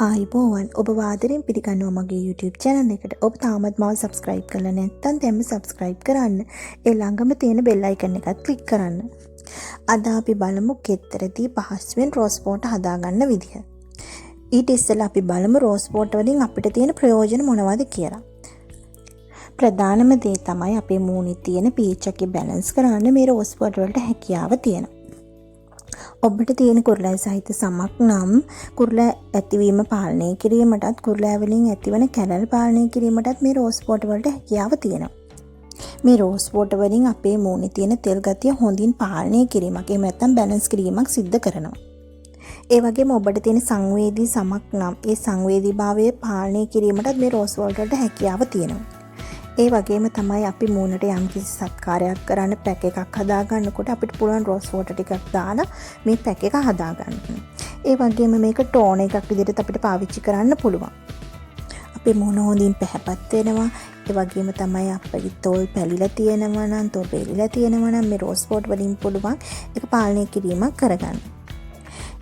ආයිබෝවන් ඔබ ආදරෙන් පිළිගන්නවා මගේ YouTube channel එකට. ඔබ තාමත් මාව subscribe කරලා නැත්නම් දැන්ම subscribe කරන්න. ඒ ළඟම තියෙන bell icon එකත් click කරන්න. අද අපි බලමු ගෙදරදී පහසුවෙන් rose water හදාගන්න විදිහ. ඊට ඉස්සෙල්ලා අපි බලමු rose water වලින් අපිට තියෙන ප්‍රයෝජන මොනවද කියලා. ප්‍රධානම දේ තමයි අපේ මූණේ තියෙන pH එක balance කරන්න මේ rose water වලට හැකියාව තියෙනවා. ඔබට තියෙන කුරුළෑ සහිත සමක් නම් කුරුළෑ ඇතිවීම පාලනය කිරීමටත් කුරුළෑ වලින් ඇතිවන කැලල් පාලනය කිරීමටත් මේ රෝස් වෝටර් වලට හැකියාව තියෙනවා. මේ රෝස් වෝටර් වලින් අපේ මූණේ තියෙන තෙල් ගතිය හොඳින් පාලනය කිරීමක් එහෙම නැත්නම් බැලන්ස් කිරීමක් සිද්ධ කරනවා. ඒ වගේම ඔබට තියෙන සංවේදී සමක් නම් ඒ සංවේදීභාවය පාලනය කිරීමටත් මේ රෝස් වෝටර් වලට හැකියාව තියෙනවා. ඒ වගේම තමයි අපි මූණට යම්කිසි සත්කාරයක් කරන්න පැක් එකක් හදා ගන්නකොට අපිට පුළුවන් රෝස් වෝටර් ටිකක් දාලා මේ පැක් එක හදා ගන්න. ඒ වගේම මේක ටෝන එකක් විදිහට අපිට පාවිච්චි කරන්න පුළුවන්. අපේ මූණ හොඳින් පැහැපත් වෙනවා. ඒ වගේම තමයි අපේ තොල් පැලිලා තියෙනවා නම් තොල් පෙලිලා තියෙනවා නම් මේ රෝස් වෝටර් වලින් පුළුවන් ඒක පාලනය කිරීමක් කරගන්න.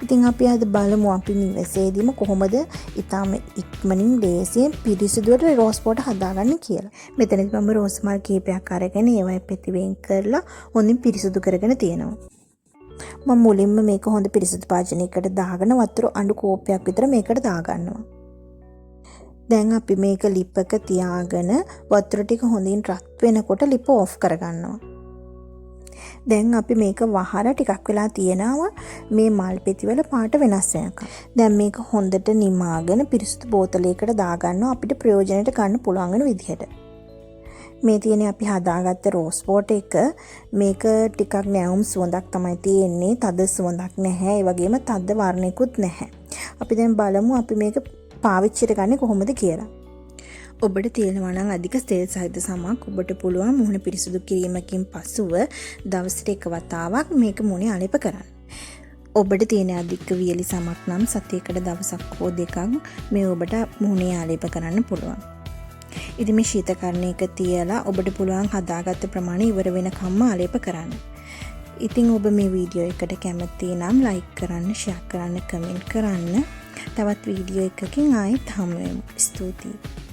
ඉතින් අපි අද බලමු අපි නිවසේදීම කොහොමද ඊටම ඉක්මනින් ලේසියෙන් පිරිසිදුවට රෝස් වෝටර් හදාගන්නේ කියලා. මෙතනදී මම රෝස් මල් කීපයක් අරගෙන ඒවයි පෙති වෙන් කරලා හොඳින් පිරිසිදු කරගෙන තියෙනවා. මම මුලින්ම මේක හොඳ පිරිසිදු පාත්‍රයකට දාගෙන වතුර අඬු කෝප්පයක් විතර මේකට දාගන්නවා. දැන් අපි මේක ලිප් එක තියාගෙන වතුර ටික හොඳින් රත් වෙනකොට ලිප ඕෆ් කරගන්නවා. දැන් අපි මේක වහලා ටිකක් වෙලා තියෙනවා මේ මල් පෙති වල පාට වෙනස් වෙනකම්. දැන් මේක හොඳට නිමාගෙන පිරිසිදු බෝතලයකට දාගන්නවා අපිට ප්‍රයෝජනෙට ගන්න පුළුවන් වෙන විදිහට. මේ තියෙන්නේ අපි හදාගත්ත රෝස් වෝටර් එක. මේක ටිකක් නැවුම් සුවඳක් තමයි තියෙන්නේ. තද සුවඳක් නැහැ. ඒ වගේම තද වර්ණයකුත් නැහැ. අපි දැන් බලමු අපි මේක පාවිච්චිට ගන්නේ කොහොමද කියලා. ඔබට තියෙනවා නම් අධික තෙල් සහිත සමක් ඔබට පුළුවන් මුහුණ පිරිසිදු කිරීමකින් පසුව දවසට එක වතාවක් මේක මුහුණේ ආලේප කරන්න. ඔබට තියෙන අධික වියලි සමක් නම් සතියකට දවසක් හෝ දෙකක් මේ ඔබට මුහුණේ ආලේප කරන්න පුළුවන්. ඉතින් මේ ශීතකරණයක තියලා ඔබට පුළුවන් හදාගත්ත ප්‍රමාණය ඉවර වෙනකම්ම ආලේප කරන්න. ඉතින් ඔබ මේ වීඩියෝ එකට කැමති නම් ලයික් කරන්න, ෂෙයා කරන්න, කමෙන්ට් කරන්න. තවත් වීඩියෝ එකකින් ආයෙත් හමු වෙමු. ස්තුතියි.